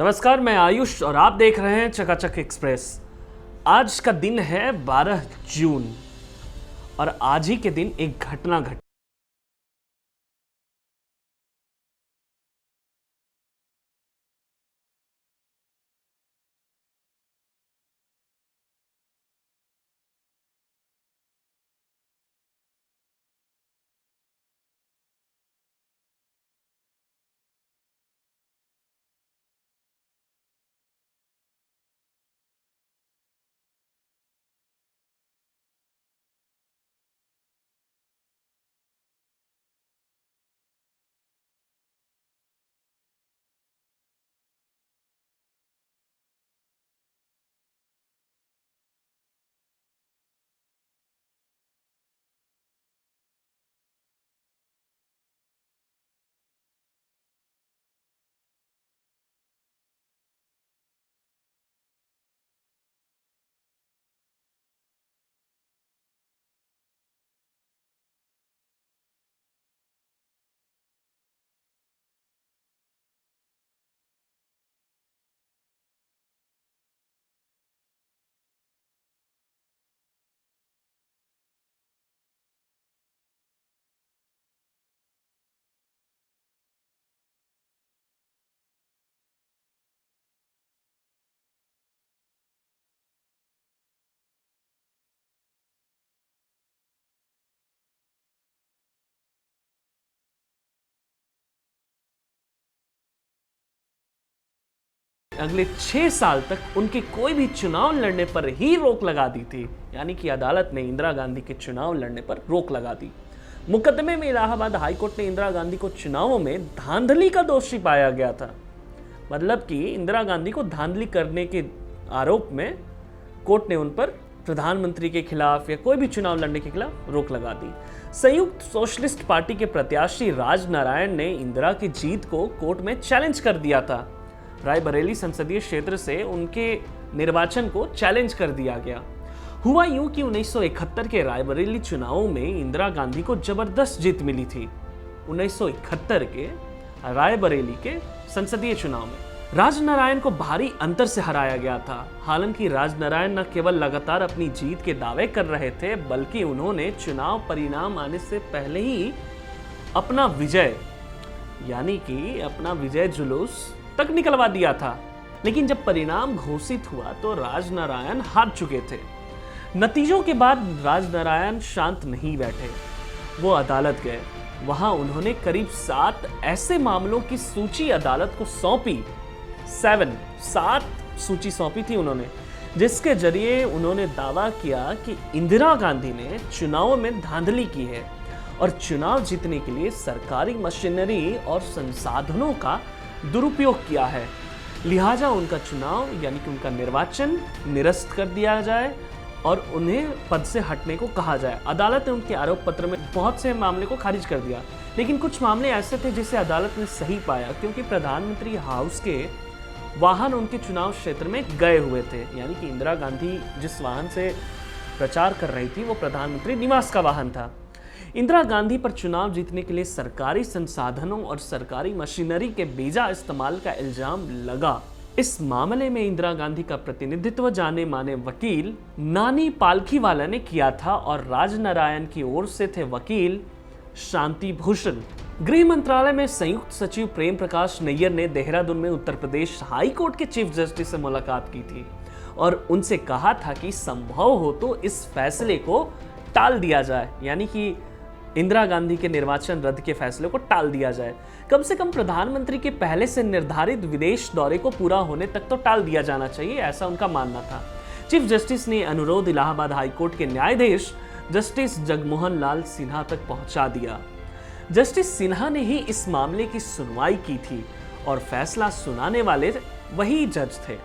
नमस्कार, मैं आयुष और आप देख रहे हैं चकाचक एक्सप्रेस। आज का दिन है 12 जून और आज ही के दिन एक घटना घटी। अगले 6 साल तक उनके कोई भी चुनाव लड़ने पर ही रोक लगा दी थी। यानी कि अदालत ने इंदिरा गांधी के चुनाव लड़ने पर रोक लगा दी। मुकदमे में इलाहाबाद हाईकोर्ट ने इंदिरा गांधी को चुनावों में धांधली का दोषी पाया गया था। मतलब कि इंदिरा गांधी को धांधली करने के आरोप में कोर्ट ने उन पर प्रधानमंत्री के खिलाफ या कोई भी चुनाव लड़ने के खिलाफ रोक लगा दी। संयुक्त सोशलिस्ट पार्टी के प्रत्याशी राजनारायण ने इंदिरा की जीत को कोर्ट में चैलेंज कर दिया था। रायबरेली संसदीय क्षेत्र से उनके निर्वाचन को चैलेंज कर दिया गया। हुआ यूं कि 1971 के रायबरेली चुनावों में इंदिरा गांधी को जबरदस्त जीत मिली थी। 1971 के रायबरेली के संसदीय चुनाव में राजनारायण को भारी अंतर से हराया गया था। हालांकि राजनारायण न केवल लगातार अपनी जीत के दावे कर रहे थे, बल्कि उन्होंने चुनाव परिणाम आने से पहले ही अपना विजय जुलूस तक निकलवा दिया था। लेकिन जब परिणाम घोषित हुआ तो राजनारायण हार चुके थे। नतीजों के बाद राजनारायण शांत नहीं बैठे, वो अदालत गए। वहां उन्होंने करीब 7 ऐसे मामलों की सूची अदालत को सौंपी। 7 सूची सौंपी थी उन्होंने, जिसके जरिए उन्होंने दावा किया कि इंदिरा गांधी ने चुनावों में धांधली की है और चुनाव जीतने के लिए सरकारी मशीनरी और संसाधनों का दुरुपयोग किया है। लिहाजा उनका चुनाव यानी कि उनका निर्वाचन निरस्त कर दिया जाए और उन्हें पद से हटने को कहा जाए। अदालत ने उनके आरोप पत्र में बहुत से मामले को खारिज कर दिया, लेकिन कुछ मामले ऐसे थे जिसे अदालत ने सही पाया, क्योंकि प्रधानमंत्री हाउस के वाहन उनके चुनाव क्षेत्र में गए हुए थे। यानी कि इंदिरा गांधी जिस वाहन से प्रचार कर रही थी वो प्रधानमंत्री निवास का वाहन था। इंदिरा गांधी पर चुनाव जीतने के लिए सरकारी संसाधनों और सरकारी मशीनरी के बेजा इस्तेमाल का इल्जाम लगा। इस मामले में इंदिरा गांधी का प्रतिनिधित्व जाने माने वकील नानी पालखीवाला ने किया था और राजनारायण की ओर से थे वकील शांति भूषण। गृह मंत्रालय में संयुक्त सचिव प्रेम प्रकाश नैयर ने देहरादून में उत्तर प्रदेश हाई कोर्ट के चीफ जस्टिस से मुलाकात की थी और उनसे कहा था कि संभव हो तो इस फैसले को टाल दिया जाए, यानी कि इंदिरा गांधी के निर्वाचन रद्द के फैसले को टाल दिया जाए। कम से कम प्रधानमंत्री के पहले से निर्धारित विदेश दौरे को पूरा होने तक तो टाल दिया जाना चाहिए, ऐसा उनका मानना था। चीफ जस्टिस ने अनुरोध इलाहाबाद हाईकोर्ट के न्यायाधीश जस्टिस जगमोहन लाल सिन्हा तक पहुंचा दिया। जस्टिस सिन्हा ने ही इस मामले की सुनवाई की थी और फैसला सुनाने वाले वही जज थे।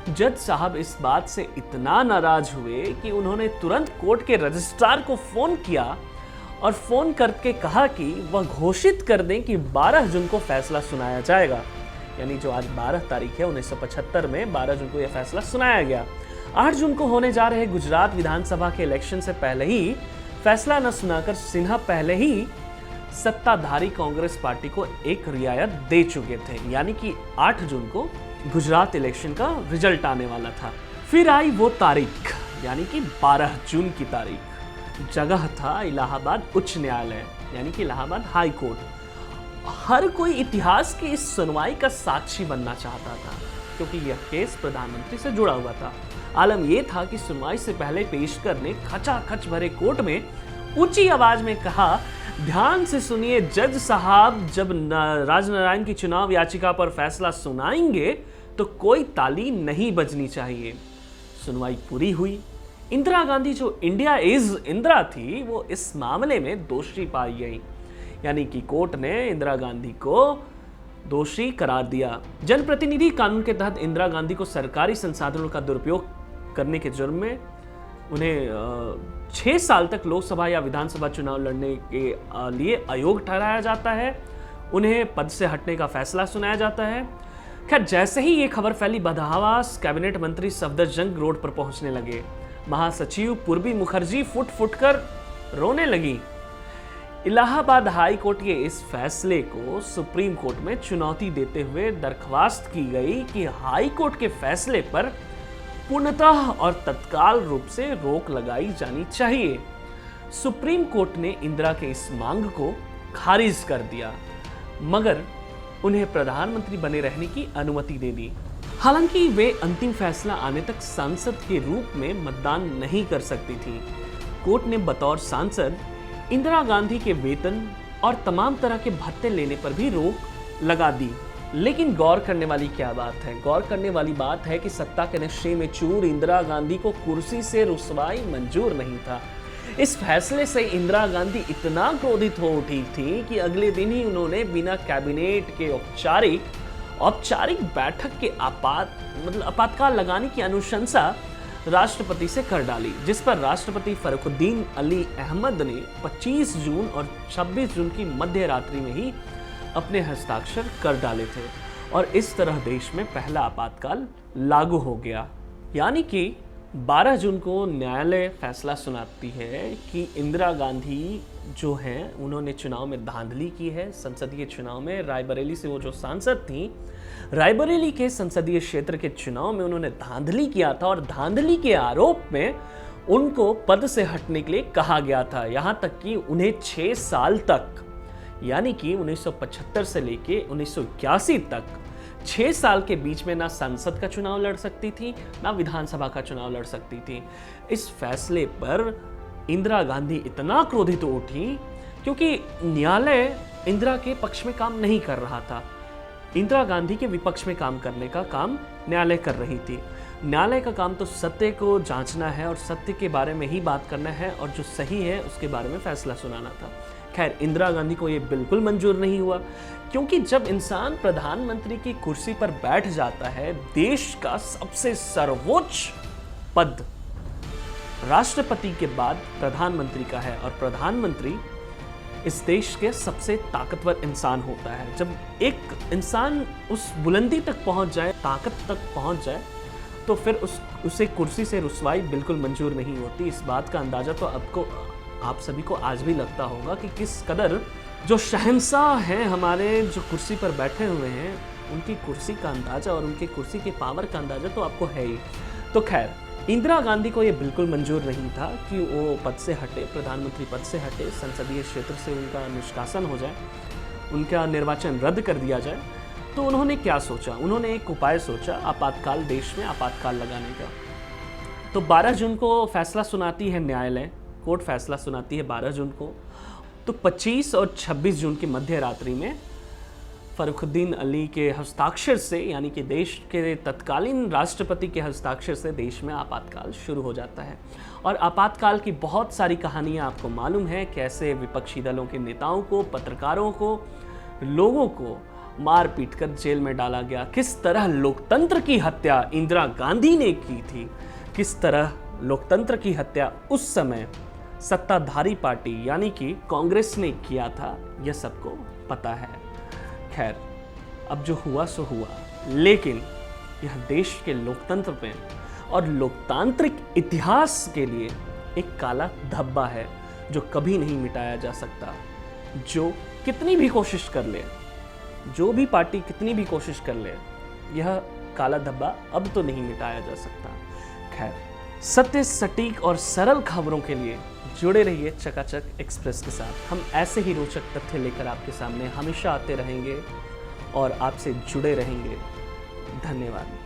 जज साहब इस बात से इतना नाराज हुए कि उन्होंने तुरंत कोर्ट के रजिस्ट्रार को फोन किया और फोन करके कहा कि वह घोषित कर दें कि 12 जून को फैसला सुनाया जाएगा। यानी जो आज 12 तारीख है 1975 में 12 जून को यह फैसला सुनाया गया। 8 जून को होने जा रहे गुजरात विधानसभा के इलेक्शन से पहले ही फैसला न सुनाकर सिन्हा पहले ही सत्ताधारी कांग्रेस पार्टी को एक रियायत दे चुके थे। यानी कि 8 जून को गुजरात इलेक्शन का रिजल्ट आने वाला था। फिर आई वो तारीख, यानी कि 12 जून की तारीख। जगह था इलाहाबाद उच्च न्यायालय, यानी कि इलाहाबाद हाई कोर्ट। हर कोई इतिहास की इस सुनवाई का साक्षी बनना चाहता था, क्योंकि यह केस प्रधानमंत्री से जुड़ा हुआ था। आलम यह था कि सुनवाई से पहले पेशकर ने खचाखच भरे कोर्ट में ऊंची आवाज में कहा, ध्यान से सुनिए जज साहब, जब राजनारायण की चुनाव याचिका पर फैसला सुनाएंगे तो कोई ताली नहीं बजनी चाहिए। सुनवाई पूरी हुई। इंदिरा गांधी, जो इंडिया इज इंदिरा थी, वो इस मामले में दोषी पाई गई, यानी कि कोर्ट ने इंदिरा गांधी को दोषी करार दिया। जनप्रतिनिधि कानून के तहत इंदिरा गांधी को सरकारी संसाधनों का दुरुपयोग करने के जुर्म में उन्हें 6 साल तक लोकसभा या विधानसभा चुनाव लड़ने के लिए अयोग्य ठहराया जाता है। उन्हें पद से हटने का फैसला सुनाया जाता है। खैर, जैसे ही ये खबर फैली, बदहवास कैबिनेट मंत्री सफदरजंग रोड पर पहुंचने लगे। महासचिव पूर्वी मुखर्जी फुट फुट कर रोने लगी। इलाहाबाद हाई कोर्ट के इस फैसले को सुप्रीम कोर्ट में चुनौती देते हुए दरख्वास्त की गई कि हाई कोर्ट के फैसले पर पूर्णतः और तत्काल रूप से रोक लगाई जानी चाहिए। सुप्रीम कोर्ट ने इंदिरा के इस मांग को खारिज कर दिया, मगर उन्हें प्रधानमंत्री बने रहने की अनुमति दे दी। हालांकि वे अंतिम फैसला आने तक सांसद के रूप में मतदान नहीं कर सकती थी। कोर्ट ने बतौर सांसद इंदिरा गांधी के वेतन और तमाम तरह के भत्ते लेने पर भी रोक लगा दी। लेकिन गौर करने वाली क्या बात है? गौर करने वाली बात है कि सत्ता के नशे में चूर इंदिरा गांधी को कुर्सी से रुसवाई मंजूर नहीं था। इस फैसले से इंदिरा गांधी इतना क्रोधित हो उठी थी कि अगले दिन ही उन्होंने बिना कैबिनेट के औपचारिक बैठक के आपातकाल लगाने की अनुशंसा राष्ट्रपति से कर डाली, जिस पर राष्ट्रपति फरुखुद्दीन अली अहमद ने 25 जून और 26 जून की मध्य रात्रि में ही अपने हस्ताक्षर कर डाले थे और इस तरह देश में पहला आपातकाल लागू हो गया। यानी कि 12 जून को न्यायालय फैसला सुनाती है कि इंदिरा गांधी जो हैं उन्होंने चुनाव में धांधली की है। संसदीय चुनाव में रायबरेली से वो जो सांसद थी, रायबरेली के संसदीय क्षेत्र के चुनाव में उन्होंने धांधली किया था और धांधली के आरोप में उनको पद से हटने के लिए कहा गया था। यहां तक कि उन्हें 6 साल तक, यानी कि 1975 से लेके 1981 तक 6 साल के बीच में ना संसद का चुनाव लड़ सकती थी, ना विधानसभा का चुनाव लड़ सकती थी। इस फैसले पर इंदिरा गांधी इतना क्रोधित उठी क्योंकि न्यायालय इंदिरा के पक्ष में काम नहीं कर रहा था। इंदिरा गांधी के विपक्ष में काम करने का काम न्यायालय कर रही थी। न्यायालय का काम तो सत्य को जांचना है और सत्य के बारे में ही बात करना है और जो सही है उसके बारे में फैसला सुनाना था। खैर, इंदिरा गांधी को ये बिल्कुल मंजूर नहीं हुआ, क्योंकि जब इंसान प्रधानमंत्री की कुर्सी पर बैठ जाता है, देश का सबसे सर्वोच्च पद राष्ट्रपति के बाद प्रधानमंत्री का है और प्रधानमंत्री इस देश के सबसे ताकतवर इंसान होता है। जब एक इंसान उस बुलंदी तक पहुंच जाए, ताकत तक पहुंच जाए, तो फिर उसे कुर्सी से रुसवाई बिल्कुल मंजूर नहीं होती। इस बात का अंदाजा तो आप सभी को आज भी लगता होगा कि किस कदर जो शहंशाह हैं हमारे, जो कुर्सी पर बैठे हुए हैं, उनकी कुर्सी का अंदाजा और उनकी कुर्सी के पावर का अंदाजा तो आपको है ही। तो खैर, इंदिरा गांधी को ये बिल्कुल मंजूर नहीं था कि वो पद से हटे, प्रधानमंत्री पद से हटे, संसदीय क्षेत्र से उनका निष्कासन हो जाए, उनका निर्वाचन रद्द कर दिया जाए। तो उन्होंने क्या सोचा? उन्होंने एक उपाय सोचा, आपातकाल, देश में आपातकाल लगाने का। तो 12 जून को फैसला सुनाती है न्यायालय, कोर्ट फैसला सुनाती है 12 जून को। तो 25 और 26 जून की मध्य रात्रि में फरुखुद्दीन अली के हस्ताक्षर से, यानी कि देश के तत्कालीन राष्ट्रपति के हस्ताक्षर से देश में आपातकाल शुरू हो जाता है। और आपातकाल की बहुत सारी कहानियां आपको मालूम है, कैसे विपक्षी दलों के नेताओं को, पत्रकारों को, लोगों को मार पीट कर जेल में डाला गया। किस तरह लोकतंत्र की हत्या इंदिरा गांधी ने की थी, किस तरह लोकतंत्र की हत्या उस समय सत्ताधारी पार्टी यानी कि कांग्रेस ने किया था, यह सबको पता है। खैर, अब जो हुआ सो हुआ, लेकिन यह देश के लोकतंत्र में और लोकतांत्रिक इतिहास के लिए एक काला धब्बा है जो कभी नहीं मिटाया जा सकता। जो कितनी भी कोशिश कर ले, जो भी पार्टी कितनी भी कोशिश कर ले, यह काला धब्बा अब तो नहीं मिटाया जा सकता। खैर, सत्य, सटीक और सरल खबरों के लिए जुड़े रहिए चकाचक एक्सप्रेस के साथ। हम ऐसे ही रोचक तथ्य लेकर आपके सामने हमेशा आते रहेंगे और आपसे जुड़े रहेंगे। धन्यवाद।